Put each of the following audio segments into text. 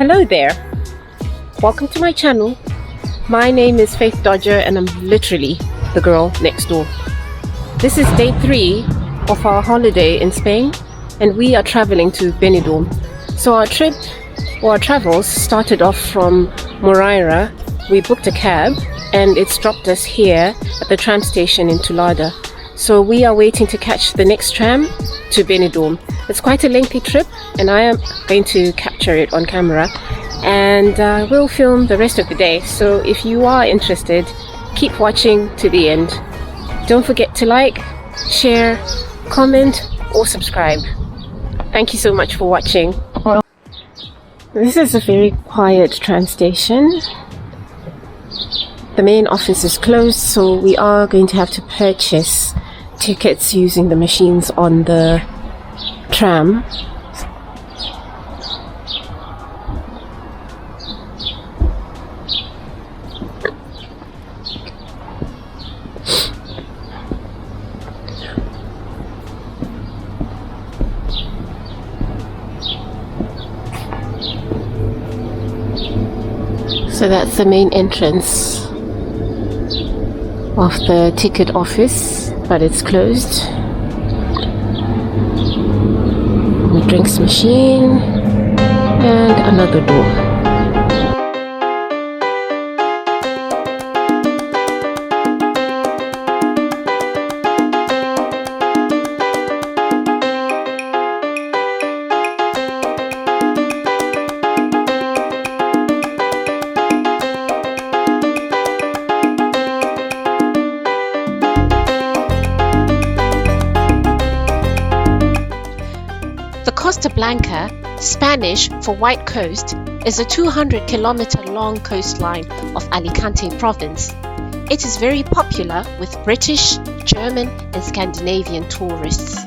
Hello there, welcome to my channel. My name is Faith Dodger and I'm literally the girl next door. This is day 3 of our holiday in Spain and we are traveling to Benidorm. So our travels started off from Moreira. We booked a cab and it's dropped us here at the tram station in Tulada. So we are waiting to catch the next tram to Benidorm. It's quite a lengthy trip and I am going to capture it on camera and we'll film the rest of the day. So if you are interested, keep watching to the end. Don't forget to like, share, comment or subscribe. Thank you so much for watching. This is a very quiet tram station. The main office is closed, so we are going to have to purchase tickets using the machines on the tram. So that's the main entrance of the ticket office, but it's closed. Drinks machine and another door. Costa Blanca, Spanish for White Coast, is a 200-kilometer long coastline of Alicante province. It is very popular with British, German and Scandinavian tourists.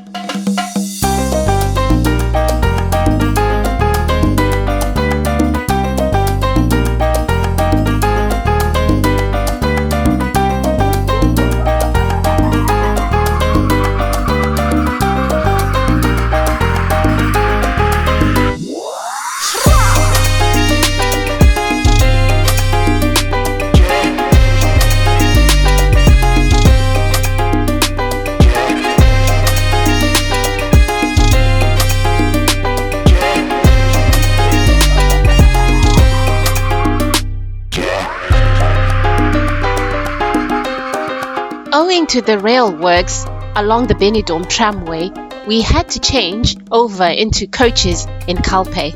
Owing to the rail works along the Benidorm tramway, we had to change over into coaches in Calpe.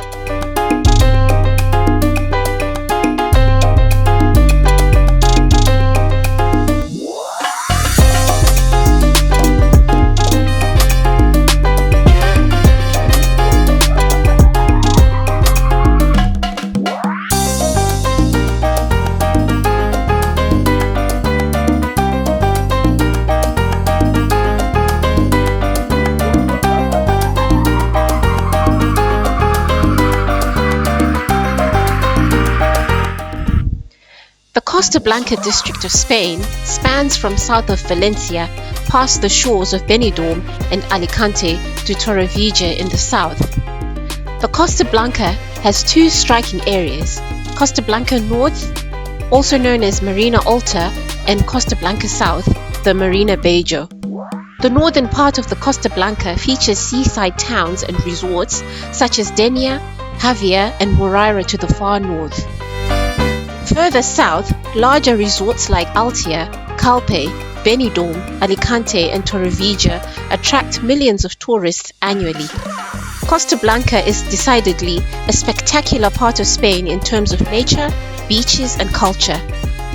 The Costa Blanca district of Spain spans from south of Valencia past the shores of Benidorm and Alicante to Torrevieja in the south. The Costa Blanca has two striking areas, Costa Blanca North, also known as Marina Alta, and Costa Blanca South, the Marina Bello. The northern part of the Costa Blanca features seaside towns and resorts such as Denia, Javier and Moreira to the far north. Further south, larger resorts like Altea, Calpe, Benidorm, Alicante and Torrevieja attract millions of tourists annually. Costa Blanca is decidedly a spectacular part of Spain in terms of nature, beaches and culture,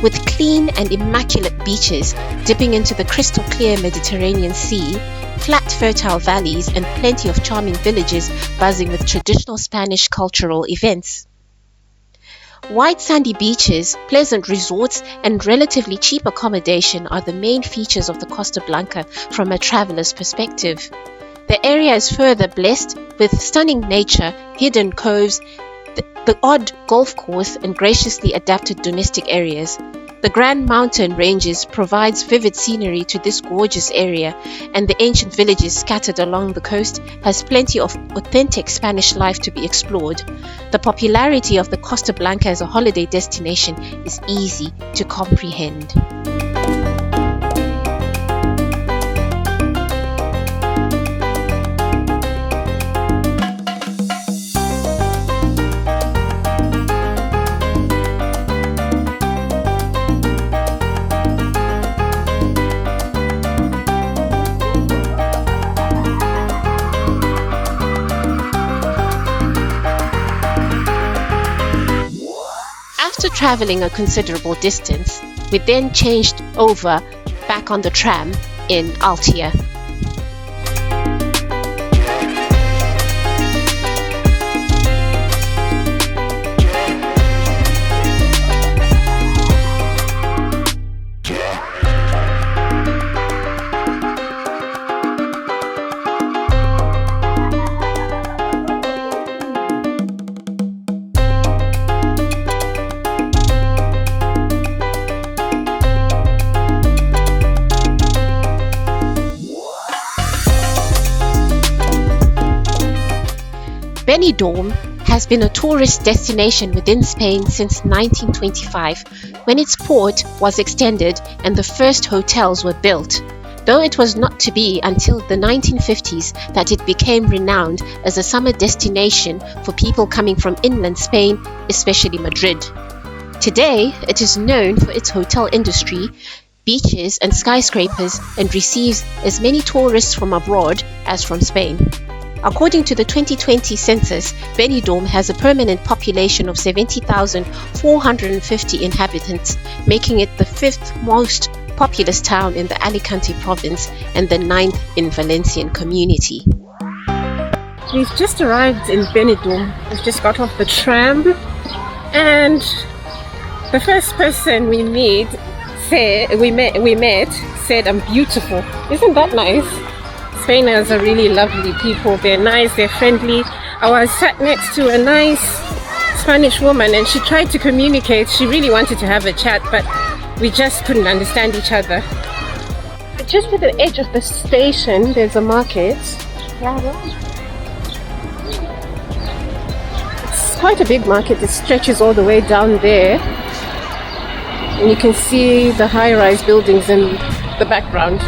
with clean and immaculate beaches dipping into the crystal clear Mediterranean Sea, flat fertile valleys and plenty of charming villages buzzing with traditional Spanish cultural events. White sandy beaches, pleasant resorts, and relatively cheap accommodation are the main features of the Costa Blanca from a traveler's perspective. The area is further blessed with stunning nature, hidden coves, the odd golf course, and graciously adapted domestic areas. The Grand Mountain Ranges provides vivid scenery to this gorgeous area, and the ancient villages scattered along the coast has plenty of authentic Spanish life to be explored. The popularity of the Costa Blanca as a holiday destination is easy to comprehend. After traveling a considerable distance, we then changed over back on the tram in Altea. Benidorm has been a tourist destination within Spain since 1925, when its port was extended and the first hotels were built, though it was not to be until the 1950s that it became renowned as a summer destination for people coming from inland Spain, especially Madrid. Today, it is known for its hotel industry, beaches and skyscrapers, and receives as many tourists from abroad as from Spain. According to the 2020 census, Benidorm has a permanent population of 70,450 inhabitants, making it the 5th most populous town in the Alicante province and the 9th in Valencian community. We've just arrived in Benidorm. We've just got off the tram, and the first person we met said, "I'm beautiful." Isn't that nice? Spainers are really lovely people. They're nice, they're friendly. I was sat next to a nice Spanish woman and she tried to communicate. She really wanted to have a chat, but we just couldn't understand each other. Just at the edge of the station, there's a market. It's quite a big market. It stretches all the way down there. And you can see the high-rise buildings in the background.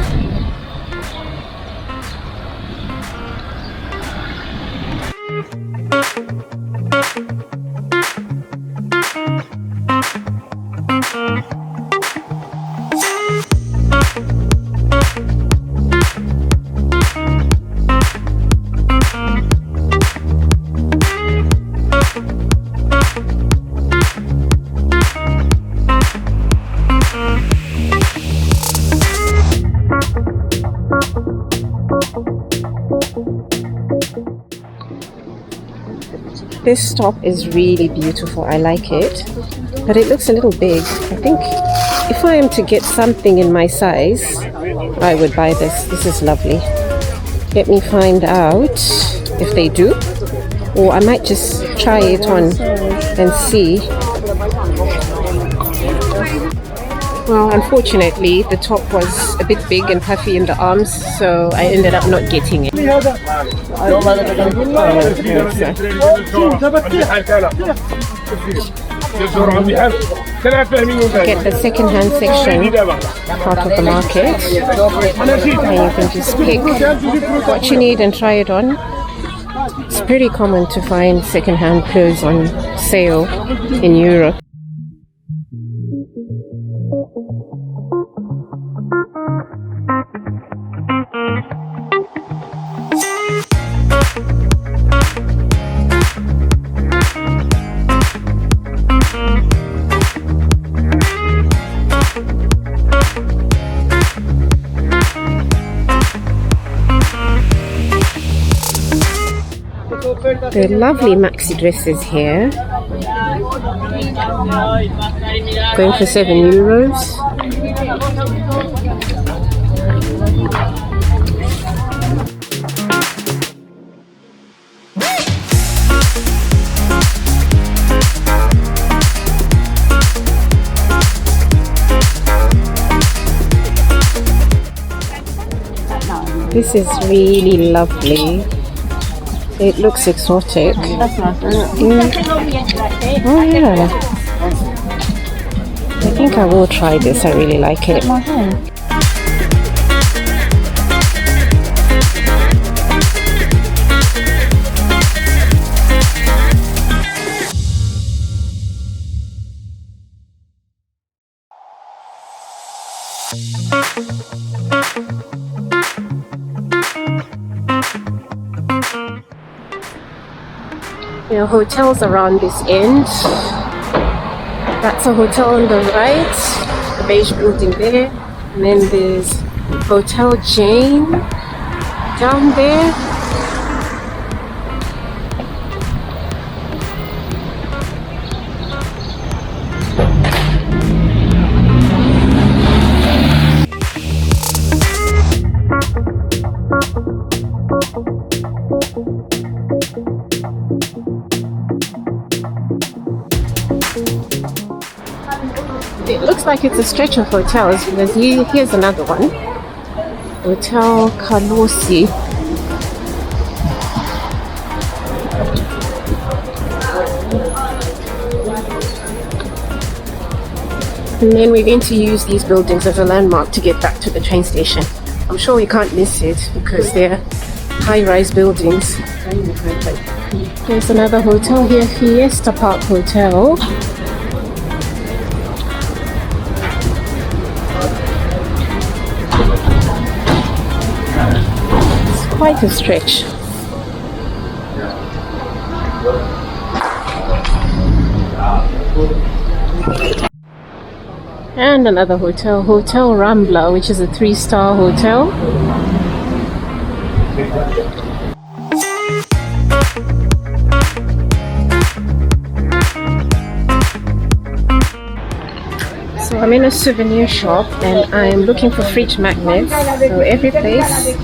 This stop is really beautiful. I like it, but it looks a little big. I think if I am to get something in my size, I would buy this. This is lovely. Let me find out if they do, or I might just try it on and see. Well, unfortunately, the top was a bit big and puffy in the arms, so I ended up not getting it. Get the second-hand section part of the market, and you can just pick what you need and try it on. It's pretty common to find second-hand clothes on sale in Europe. There are lovely maxi dresses here. Going for €7. This is really lovely. It looks exotic. Oh yeah. I think I will try this. I really like it. There are hotels around this end. That's a hotel on the right, the beige building there. And then there's Hotel Jane down there. It looks like it's a stretch of hotels because here's another one. Hotel Kalosi. And then we're going to use these buildings as a landmark to get back to the train station. I'm sure we can't miss it because they're high-rise buildings. There's another hotel here, Fiesta Park Hotel. Quite a stretch. And another hotel, Hotel Rambla, which is a 3-star hotel. So I'm in a souvenir shop and I'm looking for fridge magnets. So every place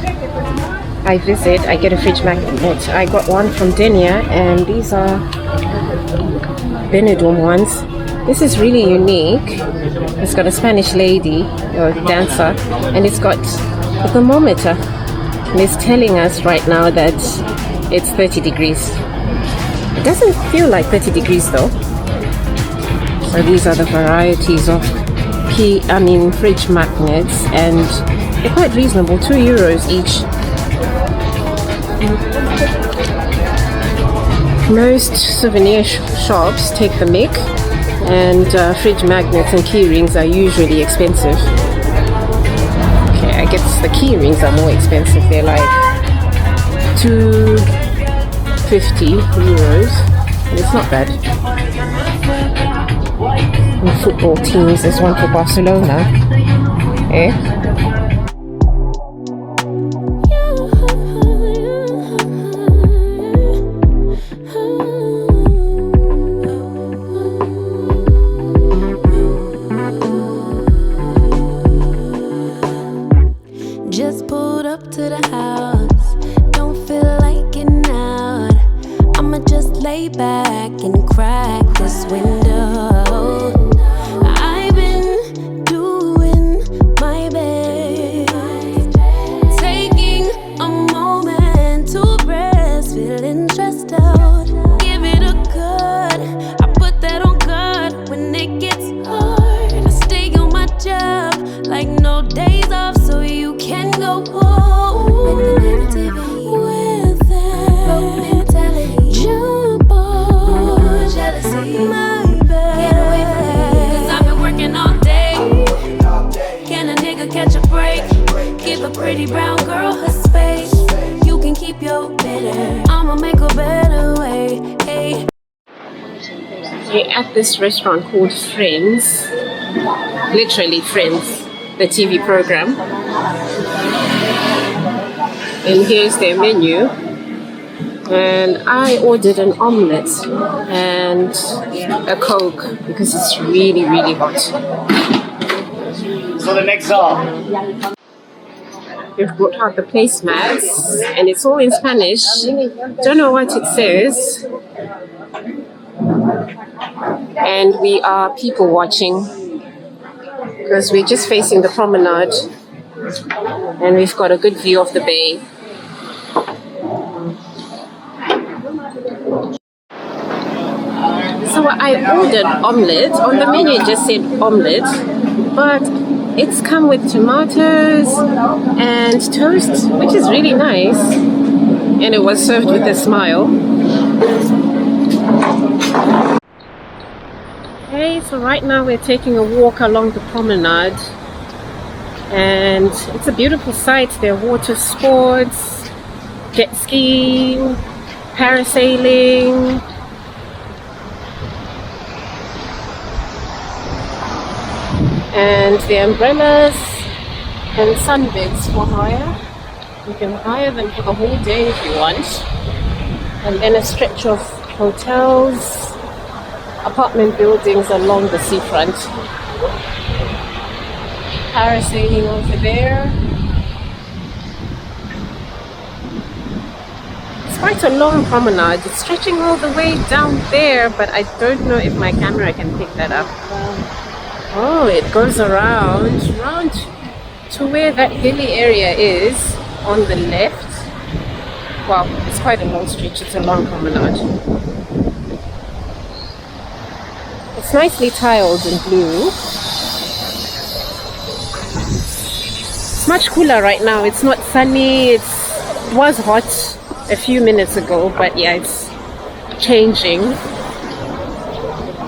I visit, I get a fridge magnet. I got one from Denia, and these are Benidorm ones. This is really unique. It's got a Spanish lady or dancer, and it's got a thermometer. And it's telling us right now that it's 30 degrees. It doesn't feel like 30 degrees though. So these are the varieties of fridge magnets, and they're quite reasonable, €2 each. Most souvenir shops take the mick, and fridge magnets and key rings are usually expensive. Okay, I guess the key rings are more expensive. They're like €250, and it's not bad. And football teams, there's one for Barcelona. Eh? Just pulled up to the house, don't feel like getting out. I'ma just lay back and crack this window. I've been doing my best, taking a moment to rest, feeling stressed out. Give it a good, I put that on guard when it gets hard. I stay on my job like no days off, so you can go home with that mentality. Jump on jealousy, my bad. Get away from me, 'cause I've been working all day. Can a nigga catch a break? Give a pretty brown girl her space. You can keep your bitter, I'ma make a better way. Hey. We're at this restaurant called Friends, literally Friends, the TV program. And here's their menu. And I ordered an omelette and a Coke because it's really, really hot. So the next stop. We've brought out the placemats and it's all in Spanish. Don't know what it says. And we are people watching because we're just facing the promenade and we've got a good view of the bay. So I ordered omelette. On the menu it just said omelette, but it's come with tomatoes and toast, which is really nice. And it was served with a smile. Okay, so right now we're taking a walk along the promenade. And it's a beautiful sight. There are water sports, jet skiing, parasailing. And the umbrellas and sunbeds for hire. You can hire them for the whole day if you want. And then a stretch of hotels, apartment buildings along the seafront. Parasailing over there. It's quite a long promenade. It's stretching all the way down there, but I don't know if my camera can pick that up. Oh, it goes around to where that hilly area is on the left. Wow, it's quite a long stretch. It's a long promenade. It's nicely tiled in blue. It's much cooler right now. It's not sunny. It was hot a few minutes ago, but yeah, it's changing.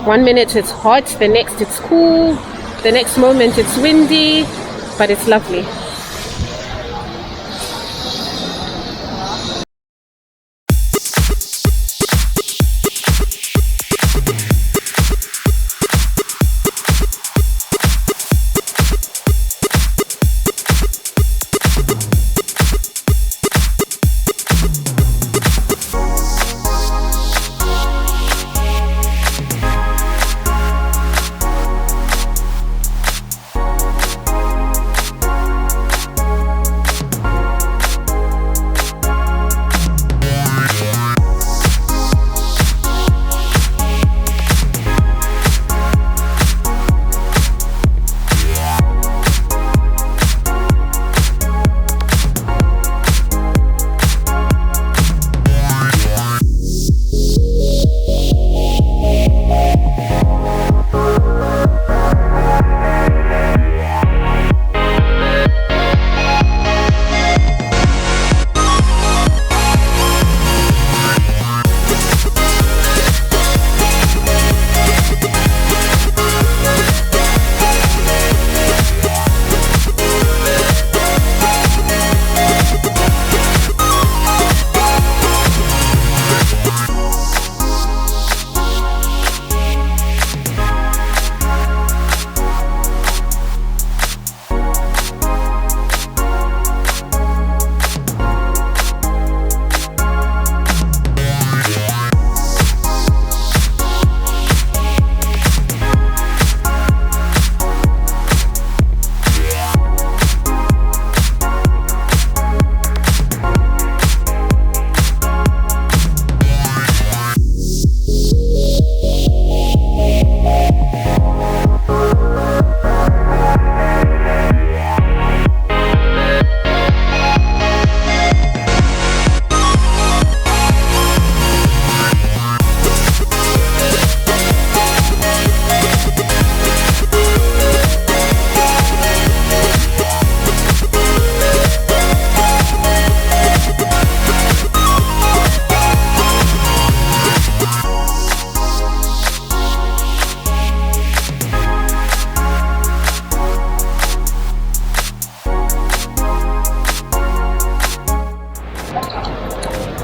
1 minute it's hot, the next it's cool, the next moment it's windy, but it's lovely.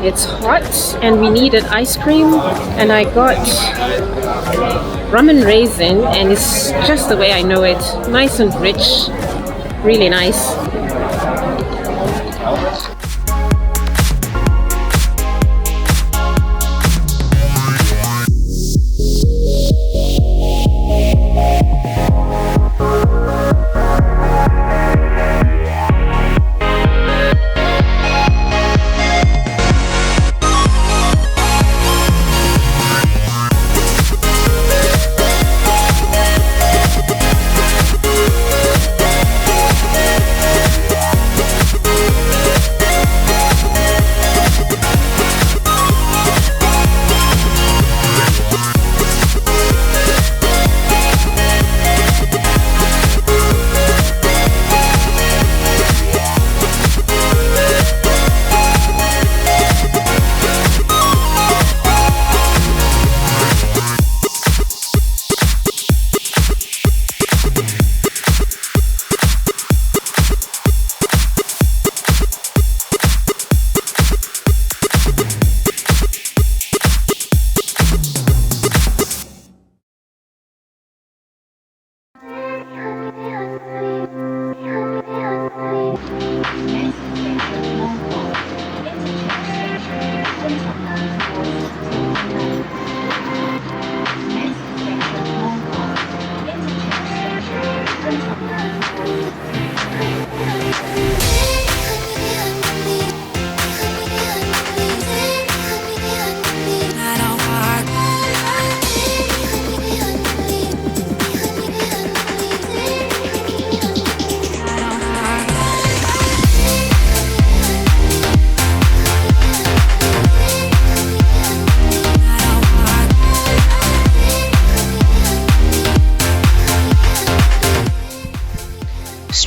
It's hot and we needed ice cream, and I got rum and raisin, and it's just the way I know it. Nice and rich, really nice.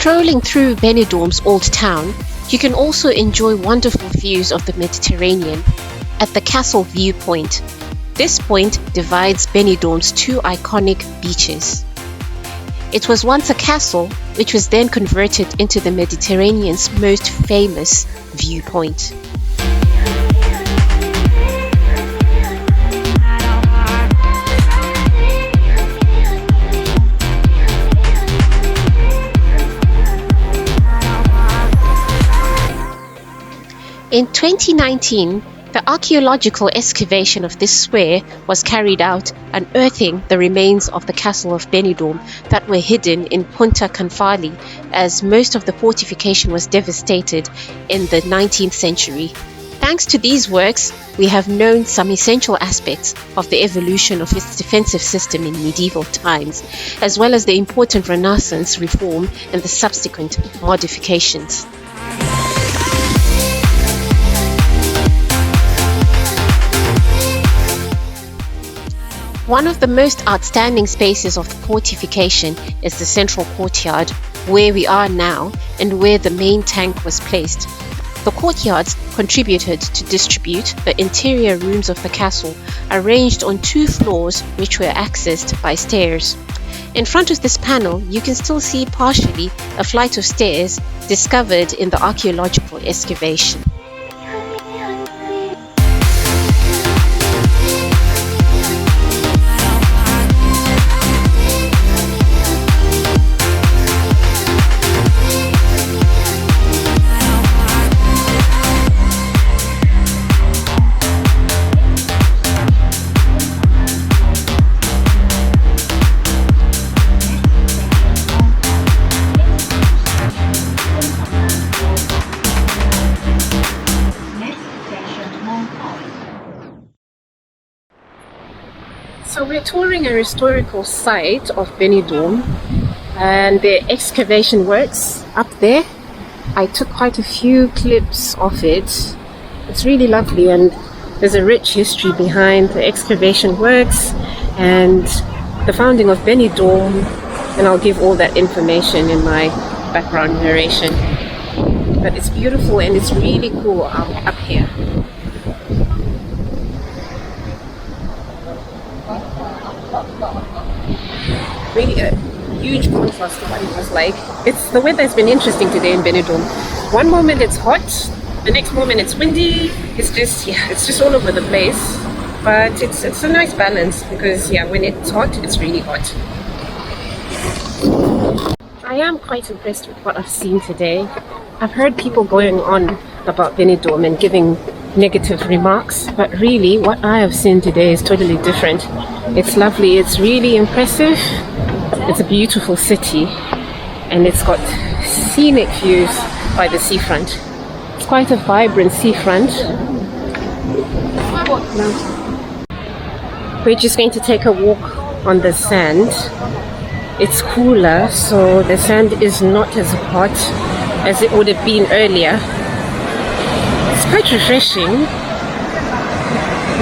Strolling through Benidorm's old town, you can also enjoy wonderful views of the Mediterranean at the Castle Viewpoint. This point divides Benidorm's two iconic beaches. It was once a castle, which was then converted into the Mediterranean's most famous viewpoint. In 2019, the archaeological excavation of this square was carried out, unearthing the remains of the castle of Benidorm that were hidden in Punta Canfali, as most of the fortification was devastated in the 19th century. Thanks to these works, we have known some essential aspects of the evolution of its defensive system in medieval times, as well as the important Renaissance reform and the subsequent modifications. One of the most outstanding spaces of the fortification is the central courtyard, where we are now and where the main tank was placed. The courtyards contributed to distribute the interior rooms of the castle, arranged on 2 floors which were accessed by stairs. In front of this panel, you can still see partially a flight of stairs discovered in the archaeological excavation. So we're touring a historical site of Benidorm and the excavation works up there. I took quite a few clips of it. It's really lovely, and there's a rich history behind the excavation works and the founding of Benidorm, and I'll give all that information in my background narration. But it's beautiful and it's really cool up here. Really a huge contrast to what it was like. The weather has been interesting today in Benidorm. One moment it's hot, the next moment it's windy. It's just all over the place. But it's a nice balance, because when it's hot, it's really hot. I am quite impressed with what I've seen today. I've heard people going on about Benidorm and giving negative remarks, but really what I have seen today is totally different. It's lovely, it's really impressive. It's a beautiful city and it's got scenic views by the seafront. It's quite a vibrant seafront. We're just going to take a walk on the sand. It's cooler, so the sand is not as hot as it would have been earlier. It's quite refreshing.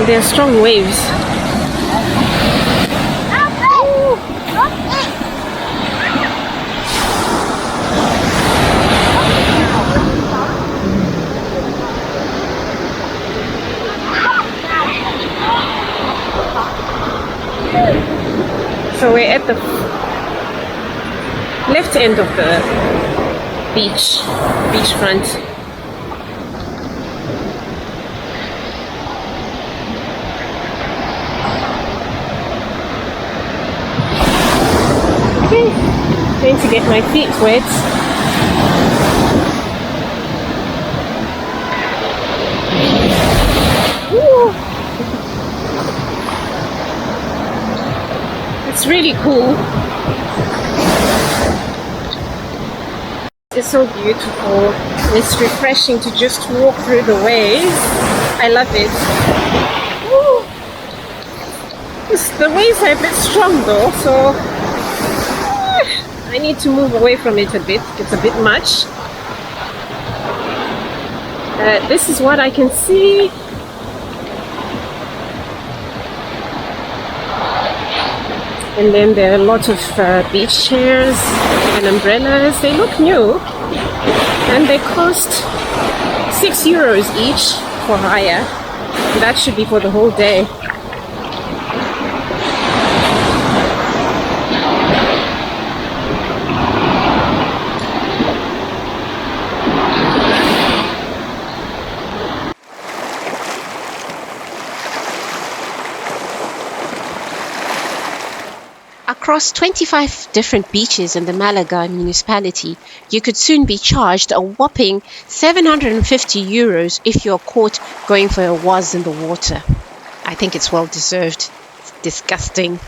There are strong waves. So we're at the left end of the beachfront. Okay, going to get my feet wet. Ooh. It's really cool. It's so beautiful. It's refreshing to just walk through the waves. I love it. Woo. The waves are a bit strong though, so I need to move away from it a bit. It's a bit much. This is what I can see. And then there are a lot of beach chairs. and umbrellas. They look new and they cost €6 each for hire. That should be for the whole day. Across 25 different beaches in the Malaga municipality, you could soon be charged a whopping €750 if you're caught going for a waz in the water. I think it's well deserved. It's disgusting.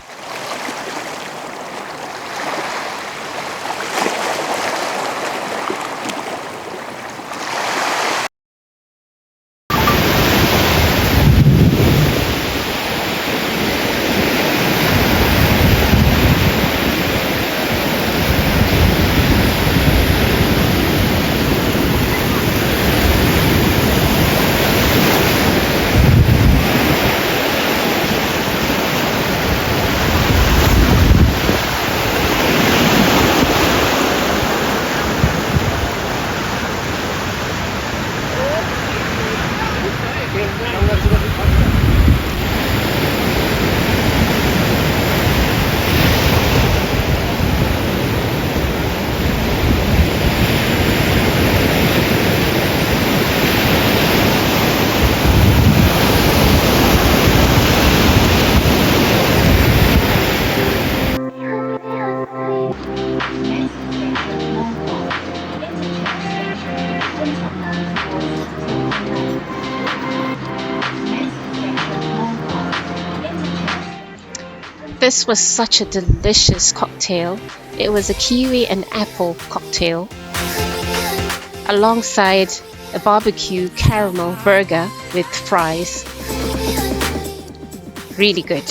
This was such a delicious cocktail. It was a kiwi and apple cocktail alongside a barbecue caramel burger with fries. Really good.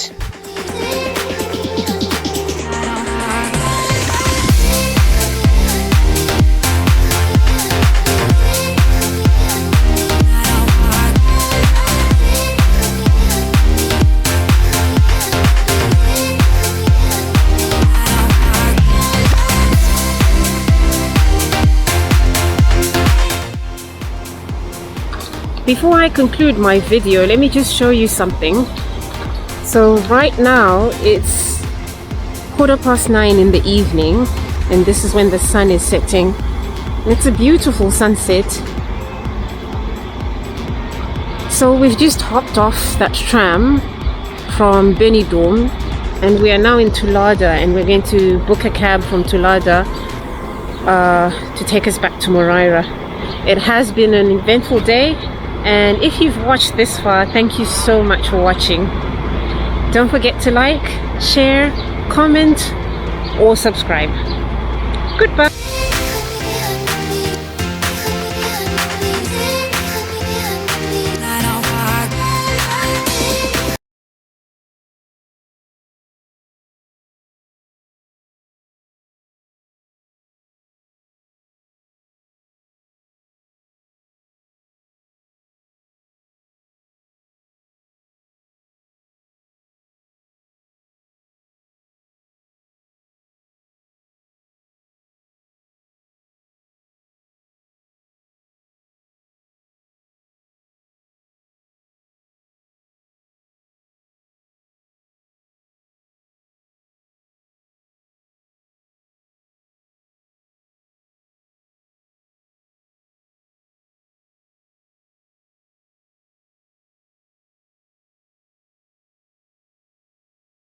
Before I conclude my video, let me just show you something. So right now it's 9:15 in the evening, and this is when the sun is setting. It's a beautiful sunset. So we've just hopped off that tram from Benidorm, and we are now in Tulada, and we're going to book a cab from Tulada to take us back to Moraira. It has been an eventful day, and if you've watched this far, thank you so much for watching. Don't forget to like, share, comment, or subscribe. Goodbye.